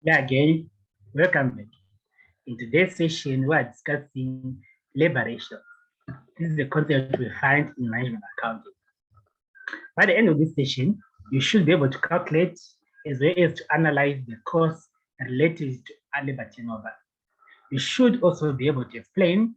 Yeah, again, welcome back. In today's session, we are discussing labor ratio. This is a concept we find in management accounting. By the end of this session, you should be able to calculate as well as to analyze the costs related to labor turnover. You should also be able to explain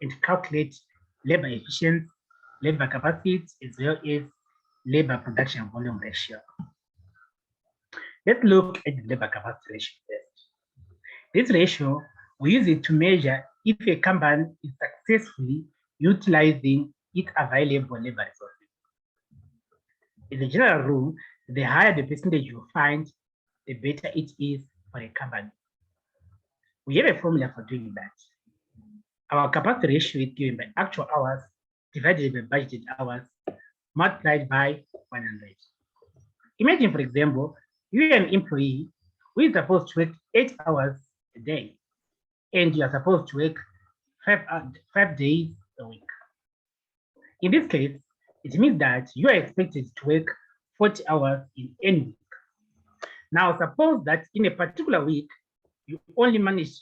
and calculate labor efficiency, labor capacity, as well as labor production volume ratio. Let's look at the labor capacity ratio first. This ratio, we use it to measure if a company is successfully utilizing its available labor resources. As a general rule, the higher the percentage you find, the better it is for a company. We have a formula for doing that. Our capacity ratio is given by actual hours divided by budgeted hours multiplied by 100. Imagine, for example, you are an employee who is supposed to work 8 hours a day, and you are supposed to work 5 days a week. In this case, it means that you are expected to work 40 hours in any week. Now, suppose that in a particular week, you only managed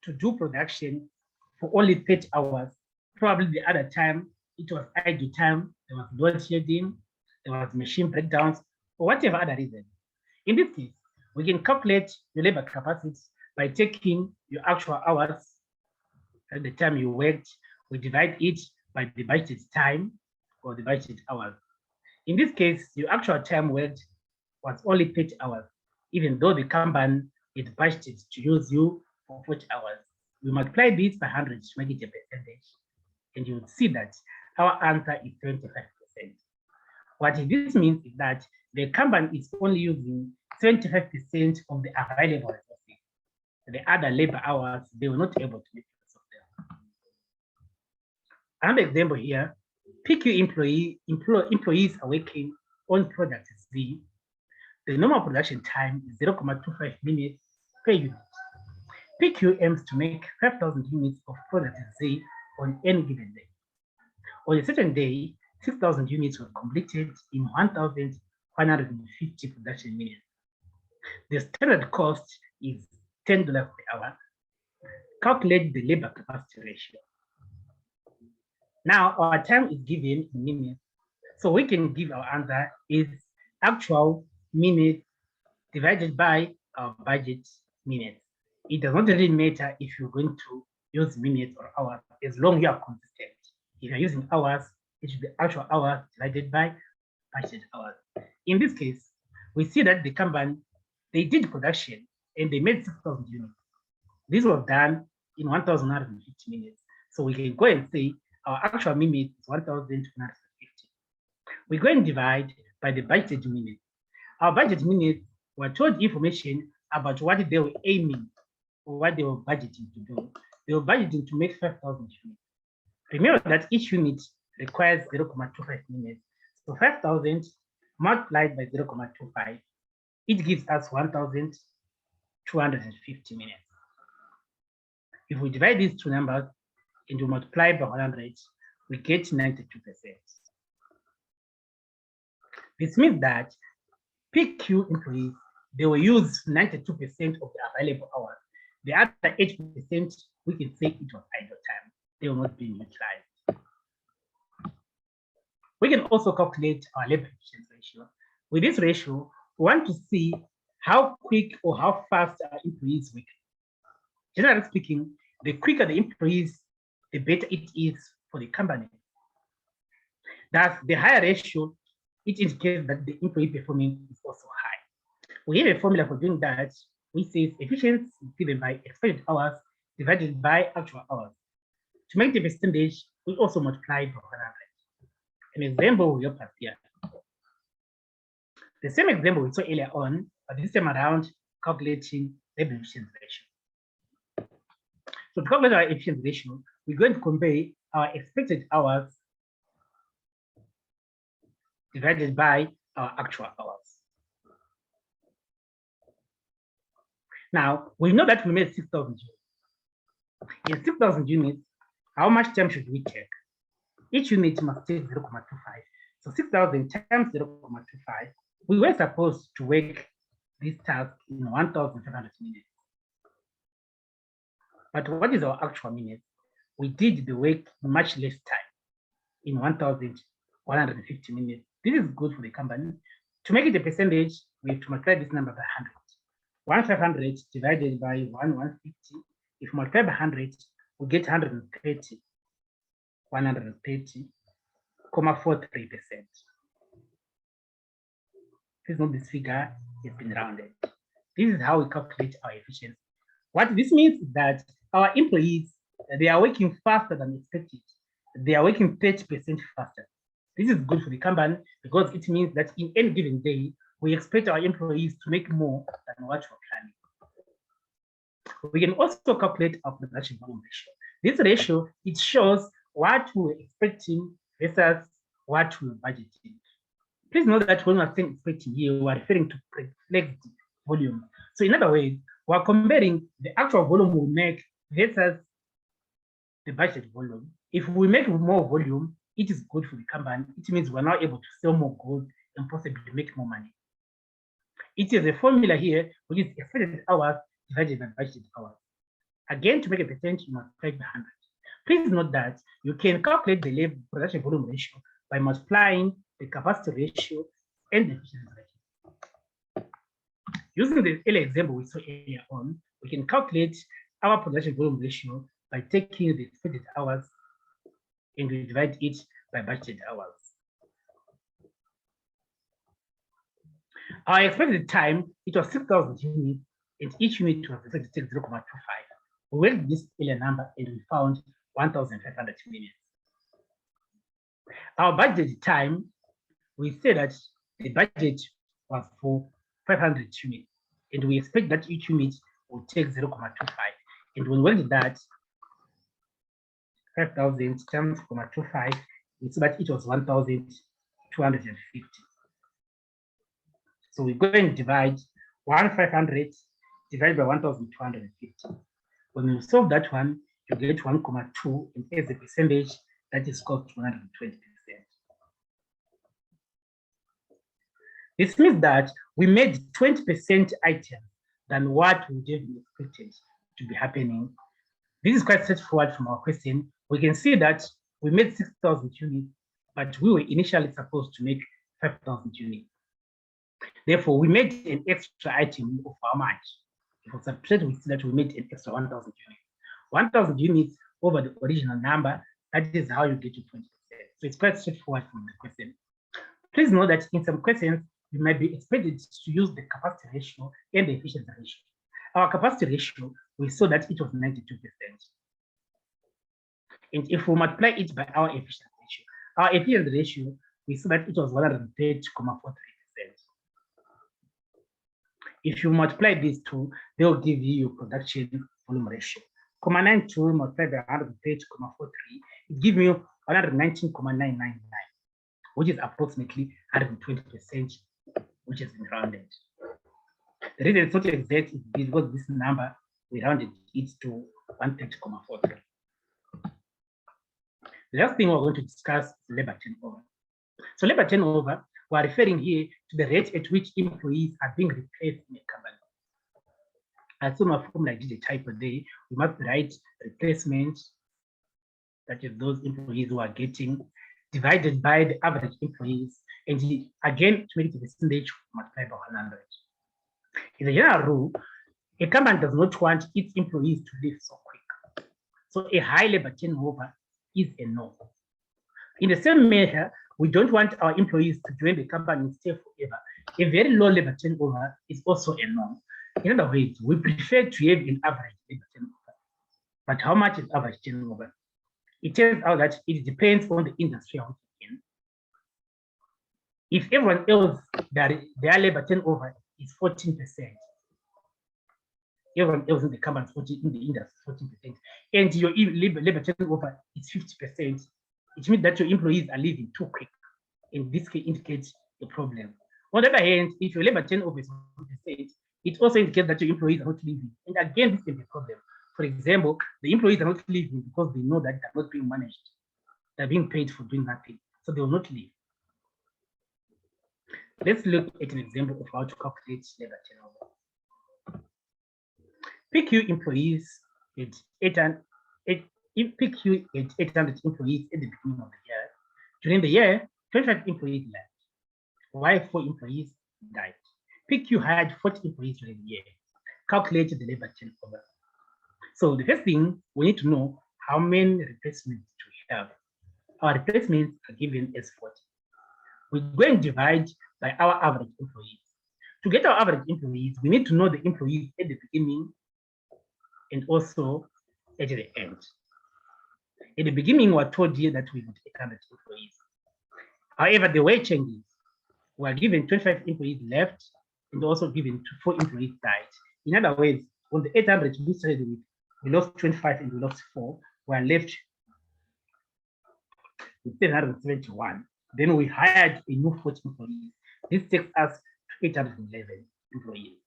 to do production for only 30 hours. Probably the other time, it was idle time, there was load shedding, there was machine breakdowns, or whatever other reason. In this case, we can calculate your labor capacity by taking your actual hours at the time you worked, we divide it by the budgeted time or the budgeted hours. In this case, your actual time worked was only 30 hours, even though the company is budgeted to use you for 40 hours. We multiply this by 100 to make it a percentage, and you would see that our answer is 25%. What this means is that the company is only using 75% of the available resources. The other labor hours, they were not able to make use of them. Another example here, PQ employees are working on product Z. The normal production time is 0.25 minutes per unit. PQ aims to make 5,000 units of product Z on any given day. On a certain day, 6,000 units were completed in 1,150 production minutes. The standard cost is $10 per hour. Calculate the labor capacity ratio. Now our time is given in minutes, so we can give our answer is actual minutes divided by our budget minutes. It does not really matter if you're going to use minutes or hours, as long as you are consistent. If you're using hours, it should be actual hours divided by budget hours. In this case, we see that the company, they did production and they made 6,000 units. This was done in 1,150 minutes. So we can go and say our actual minutes is 1,250. We go and divide by the budgeted minutes. Our budget minutes were told information about what they were aiming or what they were budgeting to do. They were budgeting to make 5,000 units. Remember that each unit requires 0.25 minutes. So 5,000 multiplied by 0.25, it gives us 1,250 minutes. If we divide these two numbers and we multiply by 100, we get 92%. This means that PQ employees, they will use 92% of the available hours. The other 8%, we can say it was idle time. They will not be utilized. We can also calculate our labor efficiency ratio. With this ratio, we want to see how quick or how fast our employees work. Generally speaking, the quicker the employees, the better it is for the company. Thus, the higher ratio, it indicates that the employee performance is also high. We have a formula for doing that, which says efficiency is given by expected hours divided by actual hours. To make the percentage, we also multiply by 100. An example will help us here. The same example we saw earlier on, but this time around, calculating labor efficiency ratio. So to calculate our efficiency ratio, we're going to compare our expected hours divided by our actual hours. Now, we know that we made 6,000 units. In 6,000 units, how much time should we take? Each unit must take 0.25. So 6,000 times 0.25, we were supposed to work this task in 1,500 minutes. But what is our actual minutes? We did the work in much less time, in 1,150 minutes. This is good for the company. To make it a percentage, we have to multiply this number by 100. 1,500 divided by 1,150. If we multiply by 100, we get 130. 130,43%. Please note this figure has been rounded. This is how we calculate our efficiency. What this means is that our employees, they are working faster than expected. They are working 30% faster. This is good for the company because it means that in any given day, we expect our employees to make more than what we're planning. We can also calculate our production volume ratio. This ratio, it shows what we were expecting versus what we were budgeting. Please note that when we're saying expecting here, we're referring to reflected volume. So in other words, we're comparing the actual volume we make versus the budget volume. If we make more volume, it is good for the company. It means we're now able to sell more goods and possibly make more money. It is a formula here, which is expected hours divided by budgeted hours. Again, to make a percentage, you multiply by 100. Please note that you can calculate the production volume ratio by multiplying the capacity ratio and the efficiency ratio. Using the earlier example we saw earlier on, we can calculate our production volume ratio by taking the expected hours and we divide it by budgeted hours. Our expected time, it was 6,000 units, and each unit was expected to take 0.25. We worked this earlier number and we found 1,500 minutes. Our budgeted time, we said that the budget was for 500 units, and we expect that each unit will take 0.25. And when we worked that, 5,000 times 0.25, we saw that it was 1,250. So we go and divide 1,500 divided by 1,250. When you solve that one, you get 1,2, and as a percentage, that is called 120%. This means that we made 20% items than what we have expected to be happening. This is quite straightforward from our question. We can see that we made 6,000 units, but we were initially supposed to make 5,000 units. Therefore, we made an extra item of how much? If we subtract, we see that we made an extra 1,000 units. 1,000 units over the original number, that is how you get to 20%. So it's quite straightforward from the question. Please know that in some questions, you might be expected to use the capacity ratio and the efficiency ratio. Our capacity ratio, we saw that it was 92%. And if we multiply it by our efficiency ratio, we saw that it was 130.43%. If you multiply these two, they'll give you your production volume ratio. 0.92 multiplied by 130.43, it gives you 119.999, which is approximately 120%, which has been rounded. The reason it's not exact is because this number, we rounded it to 130.43. The last thing we're going to discuss is labor turnover. So labor turnover, we're referring here to the rate at which employees are being replaced in a company. As soon as a formula did a typo there, we must write replacement, that is those employees who are getting, divided by the average employees, and again, to make it a percentage, multiply by 100. In the general rule, a company does not want its employees to leave so quick. So a high labor turnover is a no. In the same measure, we don't want our employees to join the company and stay forever. A very low labor turnover is also a no. In other words, we prefer to have an average labor turnover. But how much is average turnover? It turns out that it depends on the industry you're in. If everyone else, their labor turnover is 14%, everyone else in the company in the industry 14%, and your labor turnover is 50%, it means that your employees are leaving too quick, and this can indicate a problem. On the other hand, if your labor turnover is 1%, it also indicates that your employees are not leaving, and again, this can be a problem. For example, the employees are not leaving because they know that they're not being managed. They're being paid for doing nothing, so they will not leave. Let's look at an example of how to calculate labor turnover. PQ employees at 800 employees at the beginning of the year. During the year, 25 employees left, while 4 employees died. PQ hired 40 employees during the year. Calculate the labor turnover. So the first thing, we need to know how many replacements do we have. Our replacements are given as 40. We go and divide by our average employees. To get our average employees, we need to know the employees at the beginning and also at the end. At the beginning, we were told here that we got 800 employees. However, the way changes. We are given 25 employees left and also given 4 employees died. In other words, on the 800 we started with, we lost 25 and we lost 4. We are left with 771. Then we hired a new 40 employees. This takes us to 811 employees.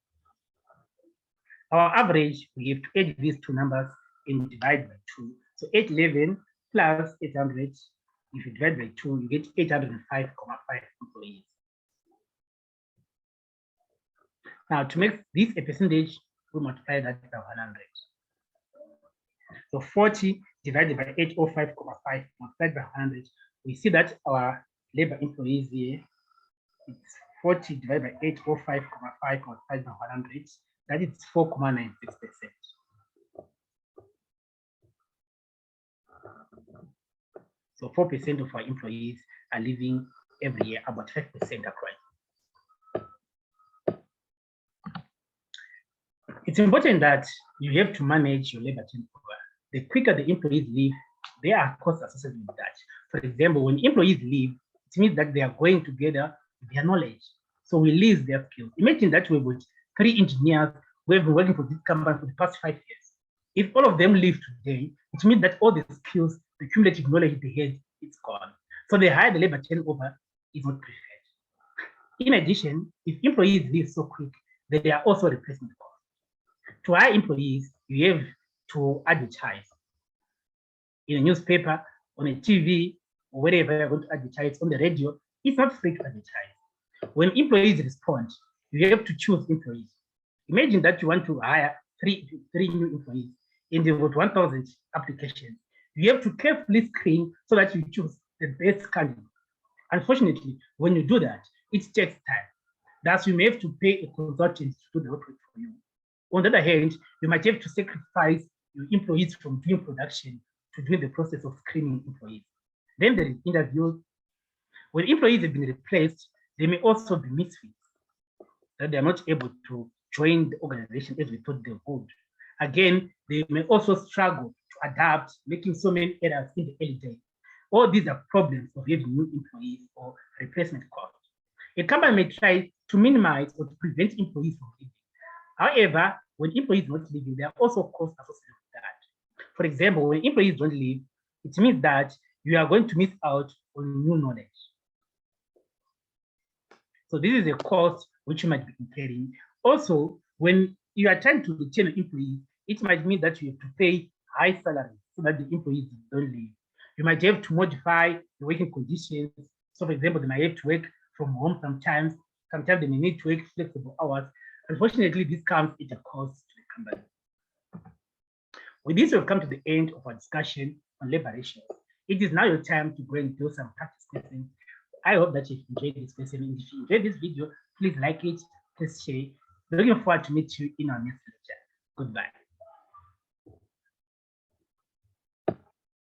Our average, we have to add these two numbers and divide by 2. So 811 plus 800, if you divide by 2, you get 805.5 employees. Now, to make this a percentage, we multiply that by 100. So 40 divided by 805.5 multiplied by 100, we see that our labor employees here, it's 40 divided by 805.5 multiplied by 100, that is 4.96%. So 4% of our employees are leaving every year, about 5% are crying. It's important that you have to manage your labor turnover. The quicker the employees leave, there are costs associated with that. For example, when employees leave, it means that they are going together with their knowledge. So we lose their skills. Imagine that we've got 3 engineers who have been working for this company for the past 5 years. If all of them leave today, it means that all the skills, the cumulative knowledge they had, it's gone. So the higher the labor turnover is not preferred. In addition, if employees leave so quick, then there are also replacement costs. To hire employees, you have to advertise in a newspaper, on a TV, or wherever you're going to advertise, on the radio. It's not free to advertise. When employees respond, you have to choose employees. Imagine that you want to hire three new employees and you've got 1,000 applications. You have to carefully screen so that you choose the best candidate. Unfortunately, when you do that, it takes time. Thus, you may have to pay a consultant to do the work for you. On the other hand, you might have to sacrifice your employees from doing production to doing the process of screening employees. Then there is interviews. When employees have been replaced, they may also be misfits, that they are not able to join the organization as we thought they would. Again, they may also struggle to adapt, making so many errors in the early days. All these are problems of having new employees or replacement costs. A company may try to minimize or to prevent employees from leaving. However, when employees are not leaving, there are also costs associated with that. For example, when employees don't leave, it means that you are going to miss out on new knowledge. So this is a cost which you might be incurring. Also, when you are trying to retain an employee, it might mean that you have to pay high salaries so that the employees don't leave. You might have to modify the working conditions. So for example, they might have to work from home sometimes. Sometimes they may need to work flexible hours. Unfortunately, this comes at a cost to the company. With this, we've come to the end of our discussion on labor ratios. It is now your time to go and do some practice questions. I hope that you've enjoyed this question. And if you enjoyed this video, please like it, please share. Looking forward to meet you in our next lecture. Goodbye.